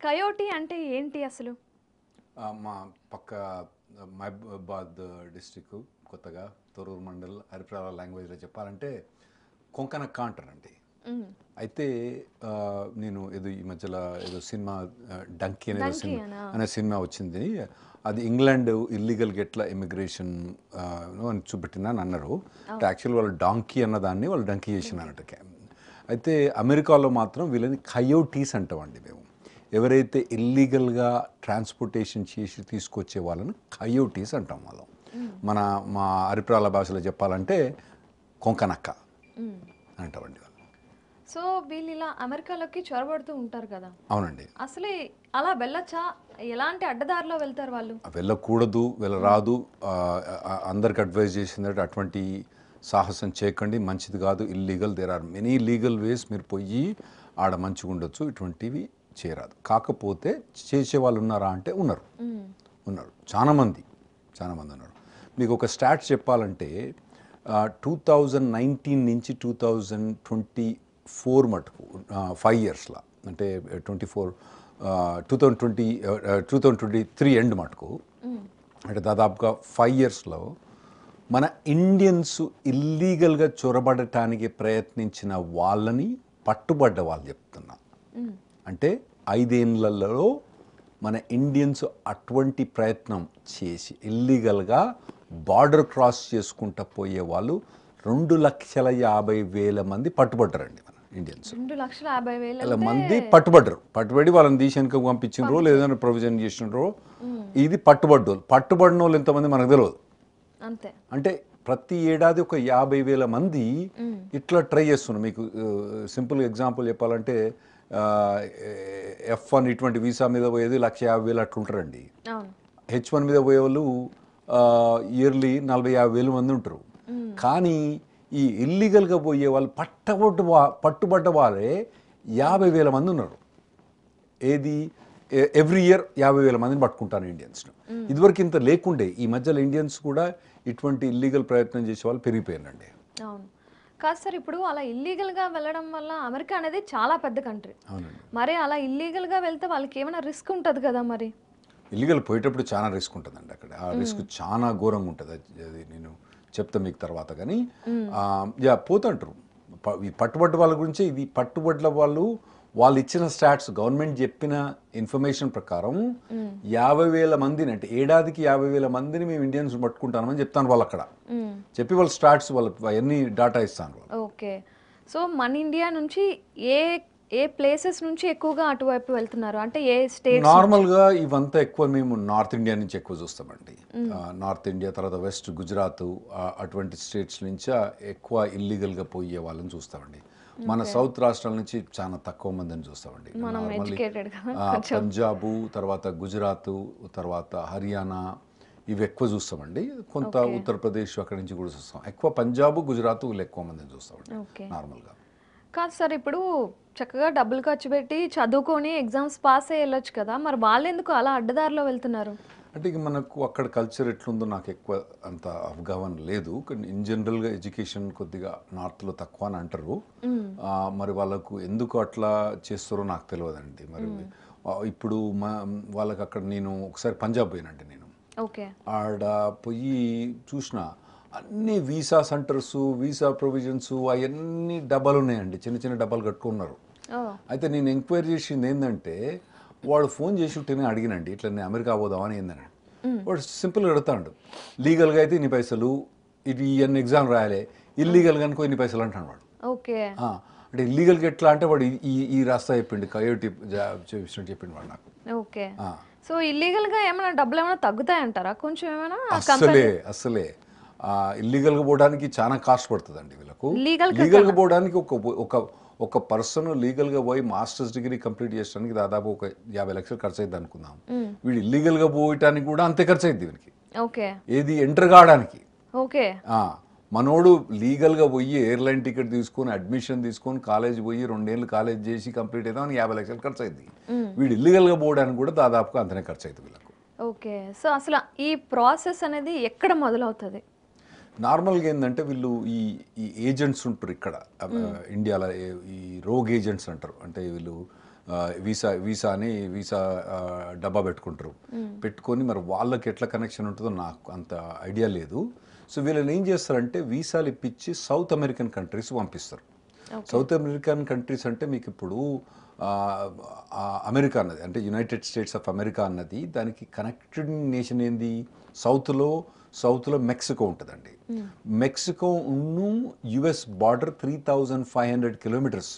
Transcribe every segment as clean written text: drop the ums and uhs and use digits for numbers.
కయోటి అంటే ఏంటి అసలు? మా పక్క మహబూబాద్ డిస్టిక్ కొత్తగా తొర్రూరు మండల్ హరిప్రాల లాంగ్వేజ్లో చెప్పాలంటే కొంకనక్క అంటారండి. అయితే నేను ఏదో ఈ మధ్యలో ఏదో సినిమా డంకీ అనేది డంకీ అనా? అనే సినిమా వచ్చింది. అది ఇంగ్లాండ్ ఇల్లీగల్గా ఎట్లా ఇమిగ్రేషన్ అని చూపెట్టిందని అన్నారు. యాక్చువల్ వాళ్ళు డాంకీ అన్న దాన్ని వాళ్ళు డంకీ చేసినారట. అయితే అమెరికాలో మాత్రం వీళ్ళని కయోటీస్ అంటామండి మేము. ఎవరైతే ఇల్లీగల్గా ట్రాన్స్పోర్టేషన్ చేసి తీసుకొచ్చే వాళ్ళని కయోటీస్ అంటాం వాళ్ళం. మా అరిప్రాల భాషలో చెప్పాలంటే కొంకనక్క అంటామండి వాళ్ళు. సో వీళ్ళు ఇలా అమెరికాలోకి చొరబడుతూ ఉంటారు కదా. అవునండి. అసలే అలా వెళ్ళొచ్చా? ఎలాంటి అడ్డదారిలో వెళ్తారు వాళ్ళు? వెళ్ళకూడదు, వెళ్ళరాదు. అందరికి అడ్వైజ్ చేసిందంటే అటువంటి సాహసం చేయకండి, మంచిది కాదు, illegal. There are many legal ways. మీరు పోయి ఆడ మంచిగా ఉండొచ్చు, ఇటువంటివి చేయరాదు. కాకపోతే చేసే వాళ్ళు ఉన్నారా అంటే ఉన్నారు. చాలా మంది ఉన్నారు. మీకు ఒక స్టాట్స్ చెప్పాలంటే 2019 నుంచి 2024 మటుకు 5 ఇయర్స్లో, అంటే 2023 ఎండ్ మటుకు, అంటే దాదాపుగా 5 ఇయర్స్లో మన ఇండియన్స్ ఇల్లీగల్గా చొరబడటానికి ప్రయత్నించిన వాళ్ళని పట్టుబడ్డ వాళ్ళు చెప్తున్నా. అంటే 5 ఏళ్లలో మన ఇండియన్స్ అటువంటి ప్రయత్నం చేసి ఇల్లీగల్గా బార్డర్ క్రాస్ చేసుకుంటూ పోయే వాళ్ళు 2,50,000 మంది పట్టుబడ్డారండి మన ఇండియన్స్. 2,50,000 మంది పట్టుబడి వాళ్ళని దేశానికి పంపించినరో లేదని ప్రొవిజన్ చేసినారో. ఇది పట్టుబడిన వాళ్ళు ఎంతమంది మనకు తెలియదు. అంతే. అంటే ప్రతి ఏడాది ఒక 50,000 మంది ఇట్లా ట్రై చేస్తున్నారు. మీకు సింపుల్ ఎగ్జాంపుల్ చెప్పాలంటే F1 ఇటువంటి వీసా మీద పోయేది 1,50,000 అట్లా ఉంటారండి. H1 మీద పోయే వాళ్ళు ఇయర్లీ 40,000-50,000 మంది ఉంటారు. కానీ ఈ ఇల్లీగల్గా పోయే వాళ్ళు పట్టుబడ్డ వాళ్ళే 50,000 మంది ఉన్నారు. ఏది ఎవ్రీ ఇయర్ 50,000 మందిని పట్టుకుంటాను ఇండియన్స్ను. ఇదివరకు ఇంత లేకుండే. ఈ మధ్యలో ఇండియన్స్ కూడా ఇటువంటి ఇల్లీగల్ ప్రయత్నం చేసే వాళ్ళు పెరిగిపోయారండి. అవును. కాదు సార్, ఇప్పుడు అలా ఇల్లీగల్గా వెళ్ళడం వల్ల అమెరికా అనేది చాలా పెద్ద కంట్రీ. అవునండి. మరి అలా ఇల్లీగల్గా వెళ్తే వాళ్ళకి ఏమైనా రిస్క్ ఉంటుంది కదా మరి? ఇల్లీగల్ పోయేటప్పుడు చాలా రిస్క్ ఉంటుందండి. అక్కడ ఆ రిస్క్ చాలా ఘోరంగా ఉంటుంది. అది నేను చెప్తా మీకు తర్వాత. కానీ పోతుంటారు. ఈ పట్టుబడ్డ వాళ్ళ గురించి, ఇది పట్టుబడ్డ వాళ్ళు ఇచ్చిన స్టాట్స్, గవర్నమెంట్ చెప్పిన ఇన్ఫర్మేషన్ ప్రకారం 50,000 మందిని, అంటే ఏడాదికి 50,000 మందిని మేము ఇండియన్స్ పట్టుకుంటామని చెప్తాను వాళ్ళు. అక్కడ చెప్పి వాళ్ళ స్టాట్స్, వాళ్ళకి అవన్నీ డాటా ఇస్తాను. ఓకే. సో మన ఇండియా నుంచి ఏ ప్లేసెస్ నుంచి ఎక్కువగా అటువైపు వెళ్తున్నారు? అంటే ఏ స్టేట్? నార్మల్గా ఇవంతా ఎక్కువ మేము నార్త్ ఇండియా నుంచి ఎక్కువ చూస్తామండి. నార్త్ ఇండియా, తర్వాత వెస్ట్ గుజరాత్, అటువంటి స్టేట్స్ నుంచి ఎక్కువ ఇల్లీగల్గా పోయే వాళ్ళని చూస్తామండి. మన సౌత్ రాష్ట్రాల నుంచి చాలా తక్కువ మందిని చూస్తామండి. పంజాబు, తర్వాత గుజరాత్, తర్వాత హర్యానా, ఇవి ఎక్కువ చూస్తామండి. కొంత ఉత్తరప్రదేశ్ అక్కడి నుంచి కూడా చూస్తాం. ఎక్కువ పంజాబ్, గుజరాత్ వీళ్ళు ఎక్కువ మందిని చూస్తామండి నార్మల్గా. కాదు సార్, ఇప్పుడు చక్కగా డబ్బులు ఖర్చు పెట్టి చదువుకొని ఎగ్జామ్స్ పాస్ అయ్యి వెళ్ళొచ్చు కదా, మరి వాళ్ళు ఎందుకు అలా అడ్డదారిలో వెళ్తున్నారు? అంటే ఇక మనకు అక్కడ కల్చర్ ఎట్లుందో నాకు ఎక్కువ అంత అవగాహన లేదు. కానీ ఇన్ జనరల్గా ఎడ్యుకేషన్ కొద్దిగా నార్త్లో తక్కువ అని అంటారు. మరి వాళ్ళకు ఎందుకు అట్లా చేస్తారో నాకు తెలియదండి. మరి ఇప్పుడు వాళ్ళకి అక్కడ, నేను ఒకసారి పంజాబ్ పోయినండి. నేను ఆడ పోయి చూసిన అన్ని వీసా సెంటర్స్, వీసా ప్రొవిజన్స్ అవన్నీ డబ్బాలు ఉన్నాయండి. చిన్న చిన్న డబ్బాలు కట్టుకున్నారు. అయితే నేను ఎంక్వైరీ చేసింది ఏంటంటే, వాడు ఫోన్ చేసి ఉంటేనే అడిగినండి, ఇట్లా నేను అమెరికా పోదామని ఏందని. వాడు సింపుల్గా అడుగుతాడు, లీగల్గా అయితే ఇన్ని పైసలు, ఇది ఇవన్నీ ఎగ్జామ్ రాయాలి, ఇల్లీగల్గా అనుకో ఇన్ని పైసలు అంటాడు వాడు. అంటే ఇల్లీగల్గా ఎట్లా అంటే వాడు ఈ రాస్తా చెప్పిండు, కయోటి చెప్పిండు వాడు నాకు. ఓకే. సో ఇల్లీగల్గా ఏమైనా డబ్బులు ఏమైనా తగ్గుతాయంటారా కొంచెం ఏమైనా? అసలే ఇల్లీగల్గా పోవడానికి చాలా కాస్ట్ పడుతుందండి వీళ్ళకు. లీగల్గా పోవడానికి ఒక పర్సన్ లీగల్గా పోయి మాస్టర్స్ డిగ్రీ కంప్లీట్ చేయడానికి దాదాపు ఒక 50 లక్షలు ఖర్చు అయింది అనుకుందాం. వీడు ఇల్లీగల్గా పోయటానికి కూడా అంతే ఖర్చు అయింది వీనికి. ఏది ఎంటర్ కావడానికి. మనోడు లీగల్గా పోయి ఎయిర్లైన్ టికెట్ తీసుకొని, అడ్మిషన్ తీసుకొని, కాలేజ్ పోయి 2 ఏళ్ళు కాలేజ్ చేసి కంప్లీట్ అవుతామని 50 లక్షలు ఖర్చు అయింది. వీడు ఇల్లీగల్గా పోవడానికి కూడా దాదాపుగా అంతనే ఖర్చు అవుతుంది వీళ్ళకు. ఓకే. సో అసలు ఈ ప్రాసెస్ అనేది ఎక్కడ మొదలవుతుంది? నార్మల్గా ఏంటంటే వీళ్ళు ఈ ఏజెంట్స్ ఉంటారు ఇక్కడ ఇండియాలో, ఈ రోగ్ ఏజెంట్స్ అంటారు. అంటే వీళ్ళు వీసా డబ్బా పెట్టుకుంటారు. పెట్టుకొని మరి వాళ్ళకి ఎట్లా కనెక్షన్ ఉంటుందో నాకు అంత ఐడియా లేదు. సో వీళ్ళని ఏం చేస్తారంటే వీసాలు ఇప్పించి సౌత్ అమెరికన్ కంట్రీస్ పంపిస్తారు. సౌత్ అమెరికన్ కంట్రీస్ అంటే మీకు ఇప్పుడు అమెరికా అన్నది అంటే యునైటెడ్ స్టేట్స్ ఆఫ్ అమెరికా అన్నది దానికి కనెక్టెడ్ నేషన్ ఏంది, సౌత్లో మెక్సికో ఉంటుందండి. Mexico US border 3,500 kilometres.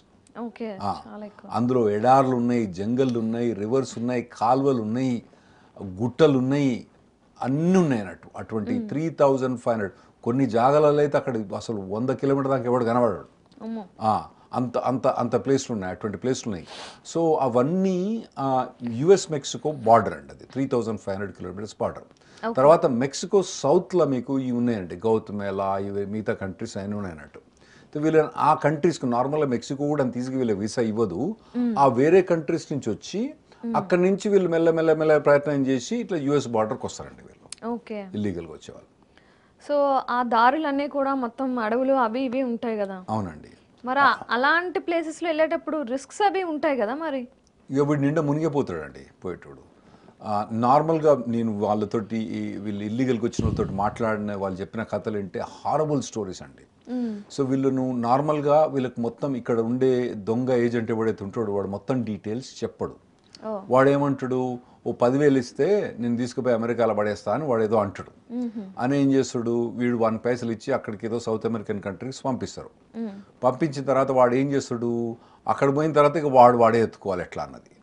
అందులో ఎడార్లు ఉన్నాయి, జంగళ్ళు ఉన్నాయి, రివర్స్ ఉన్నాయి, కాలువలు ఉన్నాయి, గుట్టలు ఉన్నాయి, అన్నీ ఉన్నాయి అన్నట్టు. అటువంటి 3,500 కొన్ని జాగాలలో అయితే అక్కడ అసలు 100 కిలోమీటర్ దాకా ఎవడు కనబడాడు. అంత అంత అంత ప్లేస్లు ఉన్నాయి, అటువంటి ప్లేస్లు ఉన్నాయి. సో అవన్నీ యుఎస్ మెక్సికో బార్డర్ అండి, అది 3,500 కిలోమీటర్స్ బార్డర్. తర్వాత మెక్సికో సౌత్లో మీకు ఇవి ఉన్నాయండి, గౌతమేలా, ఇవి మిగతా కంట్రీస్ అయినా ఉన్నాయన్నట్టు. వీళ్ళని ఆ కంట్రీస్కి నార్మల్గా మెక్సికో కూడా తీసుకు వీళ్ళ వీసా ఇవ్వదు. ఆ వేరే కంట్రీస్ నుంచి వచ్చి అక్కడి నుంచి వీళ్ళు మెల్ల ప్రయత్నం చేసి ఇట్లా యుఎస్ బార్డర్కి వస్తారండి వీళ్ళు, ఇల్లీగల్గా వచ్చేవాళ్ళు. సో ఆ దారులన్నీ కూడా మొత్తం అడవులు అవి ఇవి ఉంటాయి కదా. అవునండి. మరి అలాంటి ప్లేసెస్లో వెళ్ళేటప్పుడు రిస్క్స్ అవి ఉంటాయి కదా. మరి ఇక వీడు నిండా మునిగిపోతాడండి పోయేటోడు. నార్మల్గా నేను వాళ్ళతోటి వీళ్ళు ఇల్లీగల్కి వచ్చిన వాళ్ళతో మాట్లాడిన వాళ్ళు చెప్పిన కథలు ఏంటి హారబుల్ స్టోరీస్ అండి. సో వీళ్ళను నార్మల్గా వీళ్ళకి మొత్తం ఇక్కడ ఉండే దొంగ ఏజెంట్ ఎవడైతే ఉంటాడో వాడు మొత్తం డీటెయిల్స్ చెప్పడు. వాడు ఏమంటాడు, ఓ 10,000 ఇస్తే నేను తీసుకుపోయి అమెరికాలో పడేస్తా అని వాడు ఏదో అంటాడు. అని ఏం చేస్తాడు, వీడు 1 పైసలు ఇచ్చి అక్కడికి ఏదో సౌత్ అమెరికన్ కంట్రీస్ పంపిస్తారు. పంపించిన తర్వాత వాడు ఏం చేస్తాడు, అక్కడ పోయిన తర్వాత ఇక వాడే ఎత్తుకోవాలి ఎట్లా అన్నది.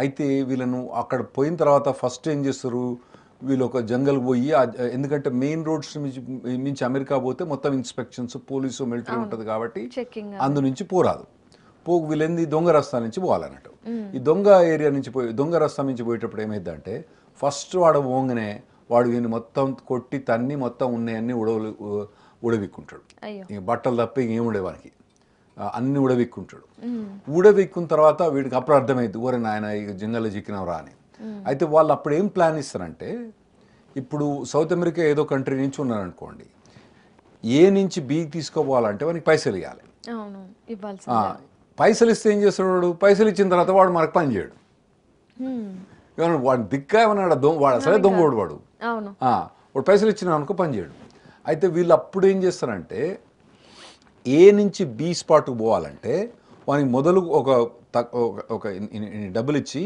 అయితే వీళ్ళను అక్కడ పోయిన తర్వాత ఫస్ట్ ఏం చేస్తారు, వీళ్ళు ఒక జంగల్ పోయి, ఎందుకంటే మెయిన్ రోడ్స్ నుంచి అమెరికా పోతే మొత్తం ఇన్స్పెక్షన్స్, పోలీసు, మిలిటరీ ఉంటుంది కాబట్టి అందు నుంచి పోరాదు. వీళ్ళేంది దొంగ రస్తా నుంచి పోవాలన్నట్టు. ఈ దొంగ ఏరియా నుంచి దొంగ రస్తా నుంచి పోయేటప్పుడు ఏమైందంటే ఫస్ట్ వాడు పోగానే వాడు వీళ్ళు మొత్తం కొట్టి తన్ని మొత్తం ఉన్నాయన్నీ ఉడవిక్కుంటాడు. ఇంక బట్టలు తప్ప ఇంకేముండే వానికి అన్ని ఉడవిక్కుంటాడు. ఉడవిక్కున్న తర్వాత వీడికి అప్పుడు అర్థమైంది, ఊరే నాయన ఇక జంగల్లో చిక్కినవరా అని. అయితే వాళ్ళు అప్పుడు ఏం ప్లాన్ ఇస్తారంటే, ఇప్పుడు సౌత్ అమెరికా ఏదో కంట్రీ నుంచి ఉన్నారనుకోండి, ఏ నుంచి బి తీసుకోపోవాలంటే వానికి పైసలు ఇవ్వాలి. పైసలు ఇస్తే ఏం చేస్తాడు, పైసలు ఇచ్చిన తర్వాత వాడు మనకు పని చేయడు. వాడు దిక్క ఏమన్నాడు, వాడు అసలే దొంగోడు వాడు పైసలు ఇచ్చిన అనుకో పని చేయడు. అయితే వీళ్ళు అప్పుడు ఏం చేస్తారంటే, ఏ నుంచి బి స్పాట్కి పోవాలంటే వానికి మొదలు ఒక డబ్బులు ఇచ్చి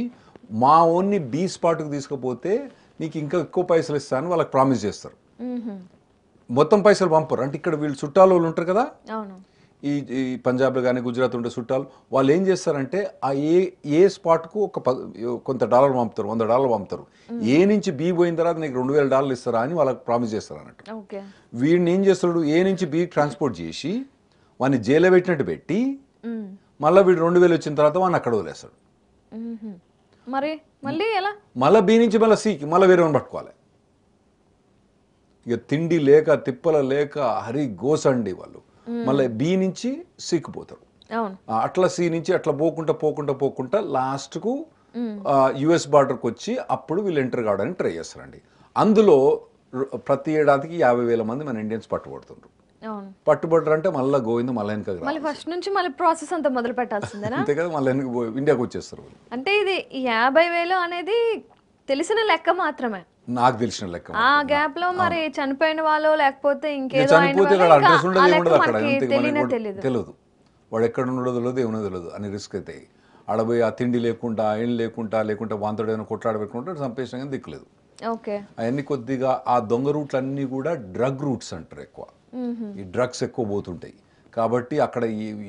మా ఓన్ని బి స్పాట్కి తీసుకుపోతే నీకు ఇంకా ఎక్కువ పైసలు ఇస్తాను వాళ్ళకి ప్రామిస్ చేస్తారు. మొత్తం పైసలు పంపరు. అంటే ఇక్కడ వీళ్ళు చుట్టాలు వాళ్ళు ఉంటారు కదా, ఈ పంజాబ్లో కానీ గుజరాత్ ఉండే చుట్టాలు, వాళ్ళు ఏం చేస్తారంటే ఆ ఏ స్పాట్కు కొంత $1 పంపుతారు, $100 పంపుతారు. ఏ నుంచి బి పోయిన తర్వాత నీకు $2,000 ఇస్తారా అని వాళ్ళకి ప్రామిస్ చేస్తారు అన్నట్టు. వీడిని ఏం చేస్తాడు, ఏ నుంచి బి ట్రాన్స్పోర్ట్ చేసి వాడిని జైల్లో పెట్టినట్టు పెట్టి మళ్ళీ వీడు 2,000 వచ్చిన తర్వాత వాడిని అక్కడ వదిలేస్తాడు. మళ్ళీ బి నుంచి మళ్ళీ సికి మళ్ళీ వేరే వాడిని పట్టుకోవాలి. ఇక తిండి లేక తిప్పల లేక హరి గోసండి వాళ్ళు. మళ్ళీ బి నుంచి సికి పోతారు. అట్లా సి నుంచి అట్లా పోకుండా లాస్ట్కు యుఎస్ బార్డర్కి వచ్చి అప్పుడు వీళ్ళు ఎంటర్ కావడానికి ట్రై చేస్తారండి. అందులో ప్రతి ఏడాదికి 50,000 మంది మన ఇండియన్స్ పట్టుబడుతుండ్రు. పట్టుబడ్డారు అంటే మళ్ళీ గోవింద మళ్ళీ వెనక ఫస్ట్ నుంచి మళ్ళీ ప్రాసెస్ అంతా మొదలు పెట్టాల్సిందేనా? అంతే కదా, మళ్ళీ ఇండియాకి వచ్చేస్తారు. అంటే ఇది 50,000 అనేది తెలిసిన లెక్క మాత్రమే, నాకు తెలిసిన లెక్క. ఆ గ్యాప్ లో మరి చనిపోయిన వాళ్ళు లేకపోతే ఇంకేదో చనిపోతే అడ్రస్ ఉండదు, ఏముండదు అక్కడ, తెలియదు వాడు ఎక్కడ ఉండడో తెలియదు, ఏమో తెలియదు అని రిస్క్ అయితే ఆడపోయి ఆ తిండి లేకుండా ఏం లేకుండా వాంతడైనా కొట్లాడ పెట్టుకుంటే చంపేసిన కానీ దిక్కులేదు. అవన్నీ కొద్దిగా ఆ దొంగ రూట్లు అన్నీ కూడా డ్రగ్ రూట్స్ అంటారు. ఎక్కువ ఈ డ్రగ్స్ ఎక్కువ పోతుంటాయి కాబట్టి అక్కడ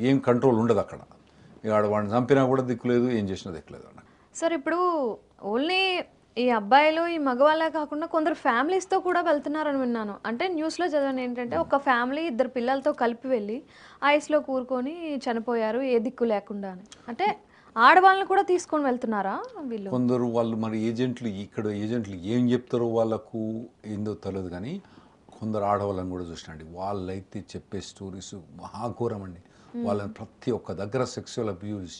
ఏం కంట్రోల్ ఉండదు. అక్కడ ఇక వాడిని చంపినా కూడా దిక్కులేదు, ఏం చేసినా దిక్కులేదు అన్న. సార్ ఇప్పుడు ఓన్లీ ఈ అబ్బాయిలు ఈ మగవాళ్ళే కాకుండా కొందరు ఫ్యామిలీస్తో కూడా వెళ్తున్నారని విన్నాను. అంటే న్యూస్లో చదివాను ఏంటంటే ఒక ఫ్యామిలీ 2 పిల్లలతో కలిపి వెళ్ళి ఐస్లో కూరుకొని చనిపోయారు ఏ దిక్కు లేకుండా అని. అంటే ఆడవాళ్ళని కూడా తీసుకొని వెళ్తున్నారా వీళ్ళు? కొందరు వాళ్ళు మరి ఏజెంట్లు ఏం చెప్తారో వాళ్ళకు ఏందో తెలియదు కానీ కొందరు ఆడవాళ్ళని కూడా చూసినండి, వాళ్ళైతే చెప్పే స్టోరీస్ మహాఘోరం అండి. వాళ్ళని ప్రతి ఒక్క దగ్గర సెక్సువల్ అబ్యూస్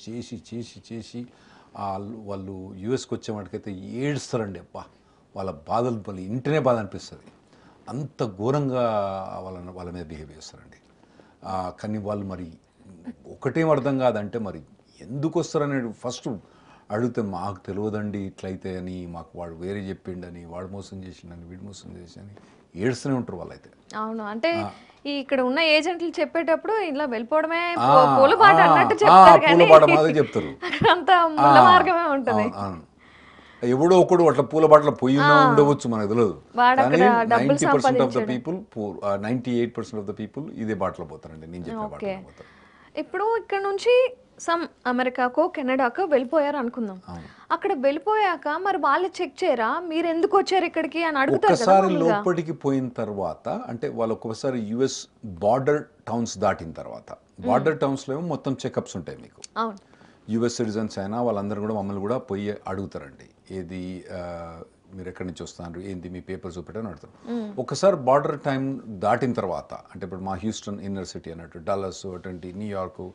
చేసి వాళ్ళు యూఎస్కి వచ్చే వాటికైతే ఏడుస్తారండి. అబ్బా వాళ్ళ బాధలు వాళ్ళు ఇంటనే బాధ అనిపిస్తుంది. అంత ఘోరంగా వాళ్ళ మీద బిహేవ్ చేస్తారండి. కానీ వాళ్ళు మరి ఒకటేం అర్థం కాదంటే మరి ఎందుకు వస్తారనేది ఫస్ట్ అడిగితే మాకు తెలియదండి ఇట్లయితే అని, మాకు వాడు వేరే చెప్పిండని, వాడు మోసం చేసిండని, వీడు మోసం చేసిండని ఏడుస్తూనే ఉంటారు వాళ్ళైతే. అవును. అంటే ఈ ఇక్కడ ఉన్న ఏజెంట్లు చెప్పేటప్పుడు ఇలా వెళ్ళిపోవడమే ఆ, పూలబాట ఆ, అన్నట్టు చెప్తారు కానీ పూలబాట మాదే చెప్తారు. అంత ముళ్ళ మార్గమే ఉంటది. అవును. ఎవడో ఒకడు అట్లా పూల బాటలో పోయి ఉండవచ్చు, మనకు తెలియదు. వాడు కానీ అక్కడ డబ్బులు 90% ఆఫ్ ద సంపాదించాడు. పీపుల్ 98% ఆఫ్ ద పీపుల్ ఇదే బాటలో పోతారండి, నేను చెప్పిన ఓకే. బాటలో పోతారు. ఇప్పుడు ఇక్కడ నుంచి అమెరికాకో కెనడాకో వెళ్ళిపోయారు అనుకుందాం. అక్కడ వెళ్ళిపోయాక మరి వాళ్ళు చెక్ చేయరా మీరు ఎందుకు వచ్చారు ఇక్కడికి అని అడుగుతారు కదా ఒక్కసారి మామూలుగా. లోపలికి పోయిన తర్వాత, అంటే వాళ్ళు ఒక్కొక్కసారి యుఎస్ బార్డర్ టౌన్స్ దాటిన తర్వాత, బార్డర్ టౌన్స్లో ఏమో మొత్తం చెకప్స్ ఉంటాయి మీకు. అవును. యుఎస్ సిటిజన్స్ అయినా వాళ్ళందరూ కూడా మమ్మల్ని కూడా పోయి అడుగుతారండి, ఏది మీరు ఎక్కడి నుంచి వస్తున్నారు, ఏంది మీ పేపర్స్ చూపెట్టని అడుగుతారు. ఒకసారి బార్డర్ టైం దాటిన తర్వాత, అంటే ఇప్పుడు మా హ్యూస్టన్ ఇన్నర్ సిటీ అన్నట్టు, డల్లస్ అటువంటి న్యూయార్క్,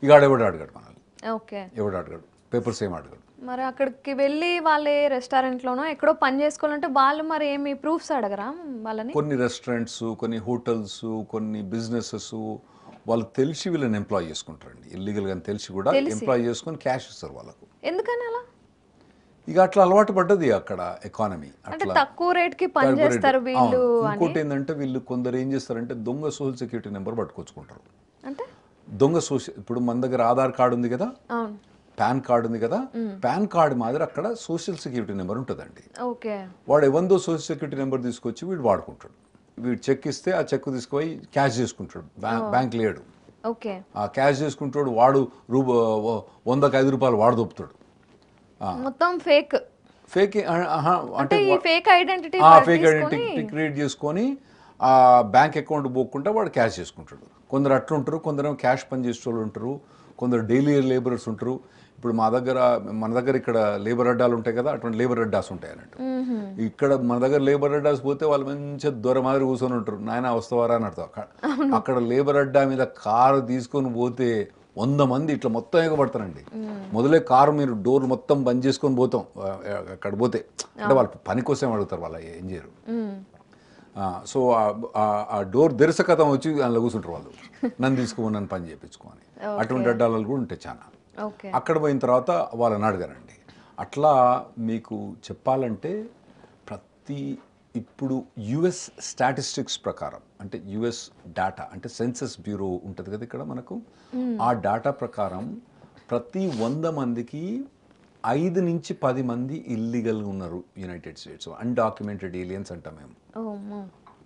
ఇక ఎవడు అడగాడు మనల్ని, ఓకే. ఎవడు అడగాడు, పేపర్స్ ఏం అడగాడు. మరి అక్కడికి వెళ్ళి వాళ్ళే రెస్టారెంట్లోనో ఎక్కడో పని చేసుకోవాలంటే వాళ్ళు మరి ఏమి ప్రూఫ్స్ అడగరా వాళ్ళని? కొన్ని రెస్టారెంట్స్, కొన్ని హోటల్స్, కొన్ని బిజినెసెస్ వాళ్ళు తెలిసి వీళ్ళని ఎంప్లాయ్ చేసుకుంటారండి, ఇల్లీగల్గా తెలిసి కూడా ఎంప్లాయ్ చేసుకొని క్యాష్ ఇస్తారు వాళ్ళకు. ఎందుకని అలా? ఇక అట్లా అలవాటు పడ్డది అక్కడ ఎకానమీ. అంటే తక్కువ రేట్ కి పని చేస్తారు వీళ్ళు. ఇంకోటి ఏంటంటే వీళ్ళు కొందరు ఏం చేస్తారంటే దొంగ సోషల్ సెక్యూరిటీ నెంబర్ పట్టుకొచ్చుకుంటారు. అంటే దొంగ సోషల్, ఇప్పుడు మన దగ్గర ఆధార్ కార్డు ఉంది కదా, అవును, పాన్ కార్డు ఉంది కదా, పాన్ కార్డు మాదిరి అక్కడ సోషల్ సెక్యూరిటీ నెంబర్ ఉంటుందండి. ఓకే. వాడు ఎవందో సోషల్ సెక్యూరిటీ నెంబర్ తీసుకొచ్చి వీడు వాడుకుంటాడు. వీడు చెక్ ఇస్తే ఆ చెక్ తీసుకుపోయి క్యాష్ చేసుకుంటాడు, బ్యాంక్ లేడు, ఓకే, ఆ క్యాష్ చేసుకుంటాడు. వాడు 100కి 5 రూపాయలు వాడు దొప్పుతాడు. మొత్తం ఫేక్ ఫేక్ అంటే ఈ fake identity fake identity create చేసుకొని ఆ బ్యాంక్ అకౌంట్ పోకుండా వాడు క్యాష్ చేసుకుంటాడు. కొందరు అట్లా ఉంటారు, కొందరు క్యాష్ పని చేసే వాళ్ళు ఉంటారు, కొందరు డైలీ లేబరర్స్ ఉంటారు. ఇప్పుడు మన దగ్గర ఇక్కడ లేబర్ అడ్డాలు ఉంటాయి కదా, అటువంటి లేబర్ అడ్డాస్ ఉంటాయి అన్నట్టు. ఇక్కడ మన దగ్గర లేబర్ అడ్డాస్ పోతే వాళ్ళు మంచిగా దొర మాదిరి కూర్చొని ఉంటారు, నాయన వస్తావారా అని అర్థం. అక్కడ లేబర్ అడ్డా మీద కారు తీసుకొని పోతే 100 మంది ఇట్లా మొత్తం ఎగబడతారండి. మొదలే కారు మీరు డోర్ మొత్తం బంద్ చేసుకొని పోతాం అక్కడ పోతే, అంటే వాళ్ళ పని కోసం అడుగుతారు, వాళ్ళ ఏం చేయరు. సో ఆ డోర్ తెరసకథం వచ్చి అందులో కూర్చుంటారు వాళ్ళు, నన్ను తీసుకోమని నన్ను పని చేయించుకోని. అటువంటి అడ్డాలు కూడా ఉంటాయి చాలా. అక్కడ పోయిన తర్వాత వాళ్ళని అడగారండి. అట్లా మీకు చెప్పాలంటే ఇప్పుడు యుఎస్ స్టాటిస్టిక్స్ ప్రకారం, అంటే యుఎస్ డేటా, అంటే సెన్సస్ బ్యూరో ఉంటుంది కదా ఇక్కడ మనకు, ఆ డేటా ప్రకారం ప్రతి 100 మందికి 5 నుంచి 10 మంది ఇల్లీగల్గా ఉన్నారు యునైటెడ్ స్టేట్స్, అన్డాక్యుమెంటెడ్ ఏలియన్స్ అంటాం మేము.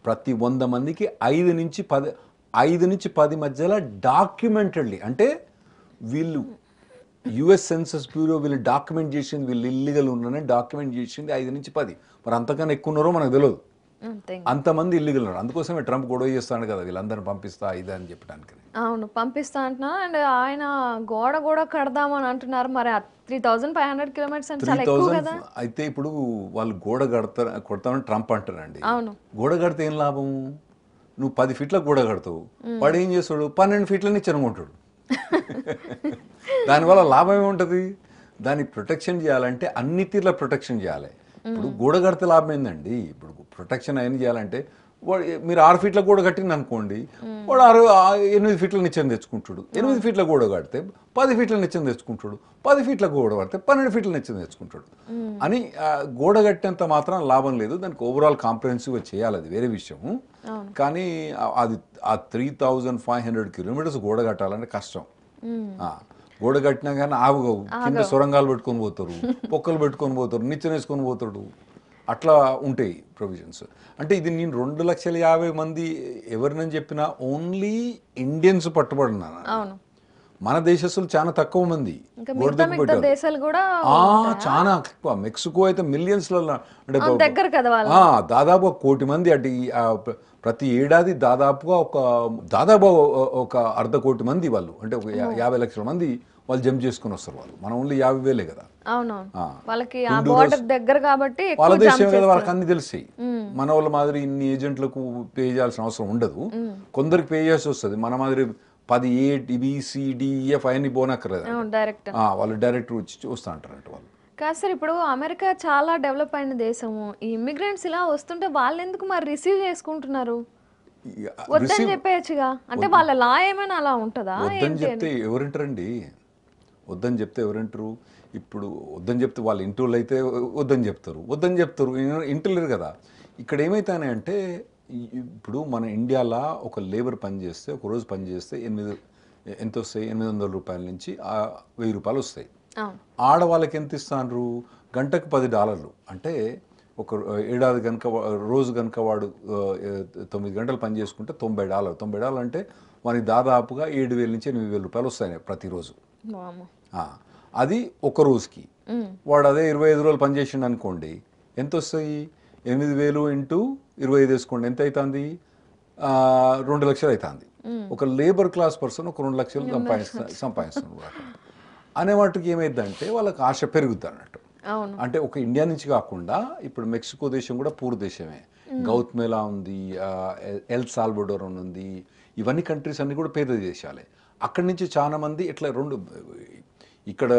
ప్రతి 100 మందికి 5 నుంచి 10 మధ్యలో డాక్యుమెంటెడ్లీ, అంటే వీళ్ళు యుఎస్ సెన్సస్ బ్యూరో వీళ్ళు డాక్యుమెంట్ చేసింది, వీళ్ళు ఇల్లీగల్ ఉన్నారని డాక్యుమెంట్ చేసింది 5 నుంచి 10. మరి అంతకన్నా ఎక్కువ ఉన్నారో మనకు తెలియదు, అంతమంది ఇల్లీగల్ ఉన్నారు. అందుకోసమే ట్రంప్ గొడవ చేస్తాడు కదా, వీళ్ళందరిని పంపిస్తా ఇది అని చెప్పడానికి. అవును, పంపిస్తా అంటున్నా. అండ్ ఆయన గోడ కూడా కడదామని అంటున్నారు. మరి 3500 కిలోమీటర్స్ అంటే చాలా ఎక్కువ కదా. అయితే ఇప్పుడు వాళ్ళు గోడ కొడతామని ట్రంప్ అంటారండి. అవును, గోడ కడితే ఏం లాభం? నువ్వు 10 ఫీట్ల గోడ కడతావు, వాడు ఏం చేస్తాడు 12 ఫీట్లని చెరగొంటాడు. దానివల్ల లాభం ఏముంటుంది? దాన్ని ప్రొటెక్షన్ చేయాలంటే అన్ని తీర్ల ప్రొటెక్షన్ చేయాలి. ఇప్పుడు గోడ కడితే లాభం ఏందండి? ఇప్పుడు ప్రొటెక్షన్ ఏం చేయాలంటే, వాడు మీరు 6 ఫీట్ల గోడ కట్టింది అనుకోండి, వాడు 8 ఫీట్ల నిచ్చెన తెచ్చుకుంటాడు. 8 ఫీట్ల గోడ కడితే 10 ఫీట్ల నిచ్చెన తెచ్చుకుంటాడు. 10 ఫీట్ల గోడ కడితే 12 ఫీట్ల నిచ్చెన తెచ్చుకుంటాడు అని. గోడ కట్టేంత మాత్రం లాభం లేదు, దానికి ఓవరాల్ కాంప్రహెన్సివ్గా చేయాలి, అది వేరే విషయము. కానీ అది 3500 కిలోమీటర్స్ గోడ కట్టాలంటే కష్టం. గోడ కట్టినా కానీ ఆవుగవు, కింద సొరంగాలు పెట్టుకొని పోతారు, పొక్కలు పెట్టుకొని పోతారు, నిచ్చెన వేసుకొని పోతాడు, అట్లా ఉంటాయి ప్రొవిజన్స్. అంటే ఇది నేను 2,50,000 మంది ఎవరినని చెప్పినా ఓన్లీ ఇండియన్స్ పట్టుబడినాను. మన దేశస్తులు చాలా తక్కువ మంది, చాలా ఎక్కువ. మెక్సికో అయితే మిలియన్స్లలో, అంటే దాదాపు 1 కోటి మంది. అటు ప్రతి ఏడాది దాదాపు ఒక 1/2 కోటి మంది వాళ్ళు, అంటే 50 లక్షల మంది వాళ్ళు జంప్ చేసుకుని వస్తారు. వాళ్ళు మనం ఓన్లీ 50,000 కదా. వాళ్ళ దేశం కదా, వాళ్ళకి అన్ని తెలిసి. మన వాళ్ళ మాదిరి ఇన్ని ఏజెంట్లకు పే చేయాల్సిన అవసరం ఉండదు, కొందరికి పే చేయాల్సి వస్తుంది. మన మాదిరి 10 ABCDEF అవన్నీ పోనక్కర్లేదు, వాళ్ళు డైరెక్ట్ వచ్చి చూస్తూ ఉంటారంట వాళ్ళు. కాదు సార్, ఇప్పుడు అమెరికా చాలా డెవలప్ అయిన దేశము, ఈ ఇమిగ్రెంట్స్ ఇలా వస్తుంటే వాళ్ళు ఎందుకు మరి రిసీవ్ చేసుకుంటున్నారు? వద్దని చెప్పేయచ్చుగా, అంటే వాళ్ళ లా ఏమైనా అలా ఉంటుందా? వద్దని చెప్తే ఎవరింటారండి? వద్దని చెప్తే ఎవరింటారు? ఇప్పుడు వద్దని చెప్తే వాళ్ళ ఇంటి వాళ్ళు అయితే వద్దని చెప్తారు ఇంటలేరు కదా. ఇక్కడ ఏమైతాయంటే ఇప్పుడు మన ఇండియాలో ఒక లేబర్ పని చేస్తే, ఒక రోజు పని చేస్తే ఎంత వస్తాయి, 800 రూపాయల నుంచి 1000 రూపాయలు వస్తాయి. ఆడవాళ్ళకి ఎంత ఇస్తాను, గంటకు $10. అంటే ఒక ఏడాది కనుక రోజు కనుక వాడు 9 గంటలు పని చేసుకుంటే $90 అంటే వానికి దాదాపుగా 7,000 నుంచి 8,000 రూపాయలు వస్తాయి ప్రతిరోజు. అది ఒక రోజుకి. వాడు అదే 25 రోజులు పనిచేసిండు అనుకోండి, ఎంత వస్తాయి, 8,000 ఇంటూ 25 వేసుకోండి, ఎంత అవుతుంది, 2 లక్షలు అవుతుంది. ఒక లేబర్ క్లాస్ పర్సన్ ఒక 2 లక్షలు సంపాదిస్తున్నాడు అనే వాటికి ఏమైందంటే వాళ్ళకి ఆశ పెరుగుద్ది అన్నట్టు. అంటే ఒక ఇండియా నుంచి కాకుండా ఇప్పుడు మెక్సికో దేశం కూడా పూర్ దేశమే. గౌతమేలా ఉంది, ఎల్ సాల్వడోర్ ఉంది, ఇవన్నీ కంట్రీస్ అన్ని కూడా పేద దేశాలే. అక్కడి నుంచి చాలా మంది ఇట్లా ఇక్కడ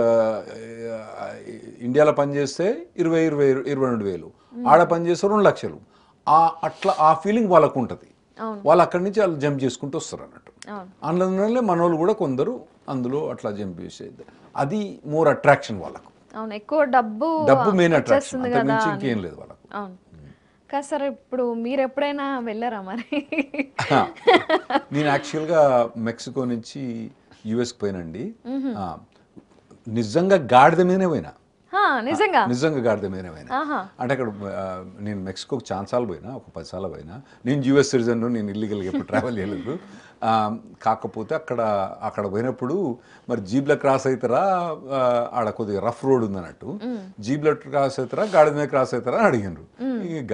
ఇండియాలో పనిచేస్తే 22,000, ఆడ పనిచేస్తే 2 లక్షలు. అట్లా ఆ ఫీలింగ్ వాళ్ళకు ఉంటుంది. వాళ్ళు అక్కడి నుంచి వాళ్ళు జంప్ చేసుకుంటూ వస్తారు అన్నట్టు. అందులోనే మన వాళ్ళు కూడా కొందరు అందులో అట్లా జంప్ చేసేది. అది మోర్ అట్రాక్షన్ వాళ్ళకు. ఎక్కువ డబ్బు మెయిన్ అట్రాక్షన్, అంతకుమించి ఇంకేం లేదు వాళ్ళకు. కాదు సార్, ఇప్పుడు మీరు ఎప్పుడైనా వెళ్ళారా మరి? నేను యాక్చువల్గా మెక్సికో నుంచి యుఎస్కి పోయినండి. నిజంగా గాడిద మీదనే పోయినా. నిజంగా గాడిద మీదనే పోయినా. అంటే అక్కడ నేను మెక్సికోకి ఛాన్సాలు పోయినా, ఒక 10 సార్లు పోయినా. నేను యుఎస్ సిటిజన్, నేను ఇల్లీగల్గా ఎప్పుడు ట్రావెల్ చేయలేదు. కాకపోతే అక్కడ పోయినప్పుడు మరి జీబ్లో క్రాస్ అవుతారా, ఆడ కొద్దిగా రఫ్ రోడ్ ఉందన్నట్టు, జీబ్లో క్రాస్ అవుతారా గాడిద మీద క్రాస్ అవుతారా అని అడిగారు.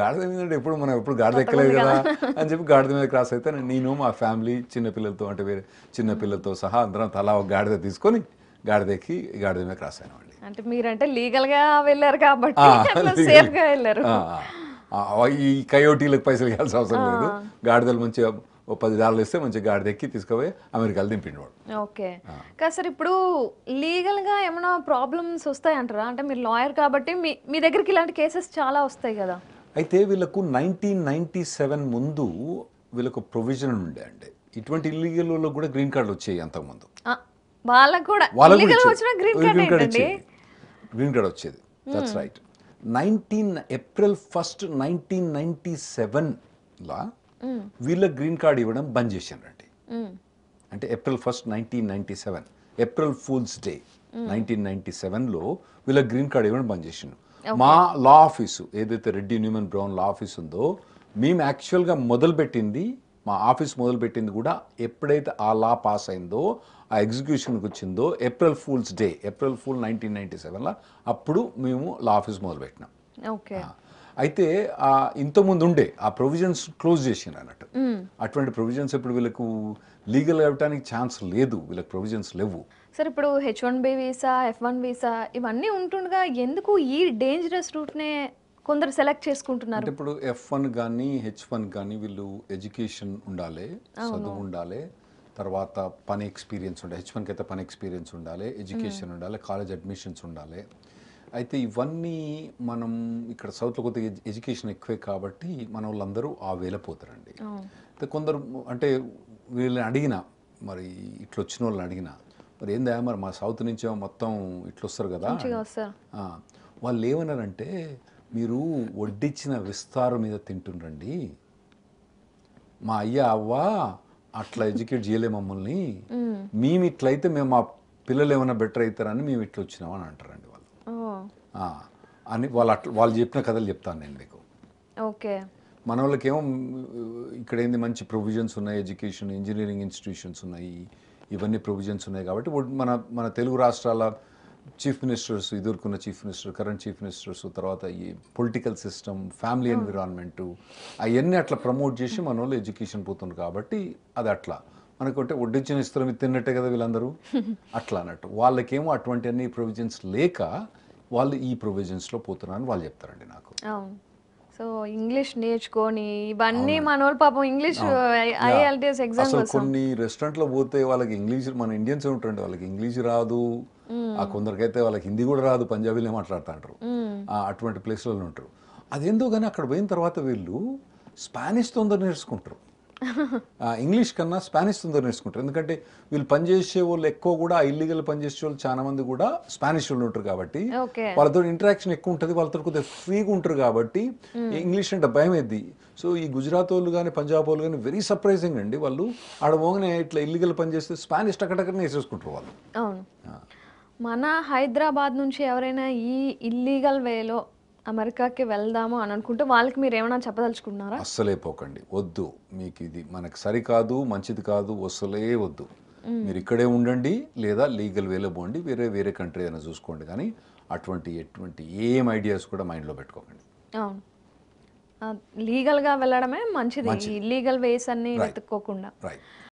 గాడిద మీద మనం ఎప్పుడు గాడిద ఎక్కలేదు కదా అని చెప్పి గాడిద మీద క్రాస్ అయితే నేను మా ఫ్యామిలీ చిన్నపిల్లలతో, అంటే వేరే చిన్నపిల్లలతో సహా అందరం తలా ఒక గాడిద తీసుకొని గాడిద ఎక్కి గాడిద మీద క్రాస్ అయినామండి. అంటే మీరంటే లీగల్ గా వెళ్ళారు కాబట్టి సేఫ్ గా వెళ్ళారు. ఈ కయోటీలకు పైసలు ఇవ్వాల్సిన అవసరం లేదు. గాడిదలు మంచిగా $10 ఇస్తే మంచిగా గాడిద ఎక్కి తీసుకుపోయి అమెరికాలో దింపిండు. ఓకే. కాదు సార్, ఇప్పుడు లీగల్ గా ఏమైనా ప్రాబ్లమ్స్ వస్తాయి అంటారా? అంటే మీరు లాయర్ కాబట్టి మీ దగ్గరికి ఇలాంటి కేసెస్ చాలా వస్తాయి కదా. అయితే వీళ్ళకు 1997 ముందు వీళ్ళకు ప్రొవిజన్ ఉండే అండి. ఇటువంటి ఇల్లీగల్ వాళ్ళకు కూడా గ్రీన్ కార్డులు వచ్చాయి అంతకుముందు. వాళ్ళకు కూడా గ్రీన్ కార్డ్ వచ్చేది. That's right. ఏప్రిల్ 1, 1997 వీళ్ళ గ్రీన్ కార్డ్ ఇవ్వడం బంద్ చేశారండి. అంటే ఏప్రిల్ 1, 1997, ఏప్రిల్ ఫూల్స్ డే 1997లో వీళ్ళ గ్రీన్ కార్డ్ ఇవ్వడం బంద్ చేసిండు. మా లా ఆఫీసు ఏదైతే రెడ్డి న్యూమన్ బ్రౌన్ లా ఆఫీస్ ఉందో, మేము యాక్చువల్గా మా ఆఫీస్ మొదలుపెట్టింది కూడా ఎప్పుడైతే ఆ లా పాస్ అయిందో, ఆ ఎగ్జిక్యూషన్కి వచ్చిందో April fools day, April fool 1997లో అప్పుడు మేము లా ఆఫీస్ మొదలుపెట్టినాం. అయితే ఇంతకుముందు ఉండే ఆ ప్రొవిజన్స్ క్లోజ్ చేసిండ్రు అన్నట్టు. అటువంటి ప్రొవిజన్స్ ఇప్పుడు వీళ్ళకు లీగల్ అవ్వడానికి ఛాన్స్ లేదు, వీళ్ళకి ప్రొవిజన్స్ లేవు. సార్, ఇప్పుడు H1B వీసా, F1 వీసా ఇవన్నీ ఉంటుండగా ఎందుకు ఈ డేంజరస్ రూట్నే కొందరు సెలెక్ట్ చేసుకుంటున్నారు? ఇప్పుడు F1 కానీ H1 కానీ వీళ్ళు ఎడ్యుకేషన్ ఉండాలి, చదువు ఉండాలి, తర్వాత పని ఎక్స్పీరియన్స్ ఉండాలి. H1కి అయితే పని ఎక్స్పీరియన్స్ ఉండాలి, ఎడ్యుకేషన్ ఉండాలి, కాలేజ్ అడ్మిషన్స్ ఉండాలి. అయితే ఇవన్నీ మనం ఇక్కడ సౌత్లో కొద్దిగా ఎడ్యుకేషన్ ఎక్కువే కాబట్టి మన వాళ్ళందరూ ఆ వేలపోతారండి. అయితే కొందరు అంటే వీళ్ళని అడిగిన, మరి ఇట్లా వచ్చిన వాళ్ళని అడిగిన, మరి ఏందా మరి మా సౌత్ నుంచే మొత్తం ఇట్లా వస్తారు కదా, వాళ్ళు ఏమన్నారంటే, మీరు వడ్డిచ్చిన విస్తారం మీద తింటుండండి, మా అవ్వ అట్లా ఎడ్యుకేట్ చేయలే మమ్మల్ని, మేము ఇట్లయితే మేము మా పిల్లలు ఏమైనా బెటర్ అవుతారని మేము ఇట్లా వచ్చినామని అంటారండి వాళ్ళు. అని వాళ్ళు చెప్పిన కథలు చెప్తాను నేను మీకు. ఓకే. మన వాళ్ళకేమో ఇక్కడ ఏంది మంచి ప్రొవిజన్స్ ఉన్నాయి, ఎడ్యుకేషన్, ఇంజనీరింగ్ ఇన్స్టిట్యూషన్స్ ఉన్నాయి, ఇవన్నీ ప్రొవిజన్స్ ఉన్నాయి కాబట్టి మన తెలుగు రాష్ట్రాల చీఫ్ మినిస్టర్స్, ఇదివరకున్న chief minister, current chief ministers, తర్వాత ఈ పొలిటికల్ సిస్టమ్, ఫ్యామిలీ ఎన్విరాన్మెంటు, అవన్నీ అట్లా ప్రమోట్ చేసి మన వాళ్ళు ఎడ్యుకేషన్ పోతుంది కాబట్టి అది అట్లా మనకుంటే వడ్డించిన ఇస్తారు మీరు తిన్నట్టే కదా వీళ్ళందరూ అట్లా అన్నట్టు. వాళ్ళకేమో అటువంటి అన్ని ప్రొవిజన్స్ లేక వాళ్ళు ఈ ప్రొవిజన్స్లో పోతున్నారని వాళ్ళు చెప్తారండి నాకు. సో ఇంగ్లీష్ నేర్చుకొని ఇవన్నీ మన వాళ్ళు పాపం ఇంగ్లీష్ IELTS ఎగ్జామ్ అసలు కొన్ని రెస్టారెంట్లో పోతే వాళ్ళకి ఇంగ్లీష్, మన ఇండియన్స్ ఉంటారండి వాళ్ళకి ఇంగ్లీష్ రాదు, కొందరికైతే వాళ్ళకి హిందీ కూడా రాదు, పంజాబీలో మాట్లాడుతుంటారు, అటువంటి ప్లేస్లలో ఉంటారు. అదేందో కానీ అక్కడ పోయిన తర్వాత వీళ్ళు స్పానిష్ తొందర నేర్చుకుంటారు. ఇంగ్లీష్ కన్నా స్పానిష్ తొందర నేర్చుకుంటారు. ఎందుకంటే వీళ్ళు పనిచేసే వాళ్ళు ఎక్కువ కూడా ఇల్లీగల్ పనిచేసే వాళ్ళు చాలా మంది కూడా స్పానిష్ వాళ్ళు ఉంటారు కాబట్టి ఓకే. వాళ్ళతో ఇంటరాక్షన్ ఎక్కువ ఉంటుంది, వాళ్ళతో కొద్దిగా ఫ్రీగా ఉంటారు కాబట్టి ఇంగ్లీష్ అంటే భయం ఎద్ది. సో ఈ గుజరాత్ వాళ్ళు కానీ పంజాబ్ వాళ్ళు కానీ వెరీ సర్ప్రైజింగ్ అండి. వాళ్ళు ఆడ పోగానే ఇట్లా ఇల్లీగల్ పని చేస్తే స్పానిష్ టక్కటక్కనే నేర్చేసుకుంటారు వాళ్ళు. అవును. మన హైదరాబాద్ నుంచి ఎవరైనా ఈ ఇల్లీగల్ వేలో అమెరికాకి వెళ్దాము అని అనుకుంటే వాళ్ళకి మీరు ఏమైనా చెప్పదలుచుకుంటున్నారా? అస్సలే పోకండి, వద్దు. మీకు ఇది మనకు సరికాదు, మంచిది కాదు, అస్సలే వద్దు. మీరు ఇక్కడే ఉండండి లేదా లీగల్ వేలో పోండి, వేరే కంట్రీ అయినా చూసుకోండి. కానీ ఎటువంటి ఏం ఐడియాస్ కూడా మైండ్లో పెట్టుకోకండి. అవును. లీగల్గా వెళ్ళడమే మంచిది, ఇల్లీగల్ వేస్ అన్ని Right. వెతుక్కోకుండా. రైట్.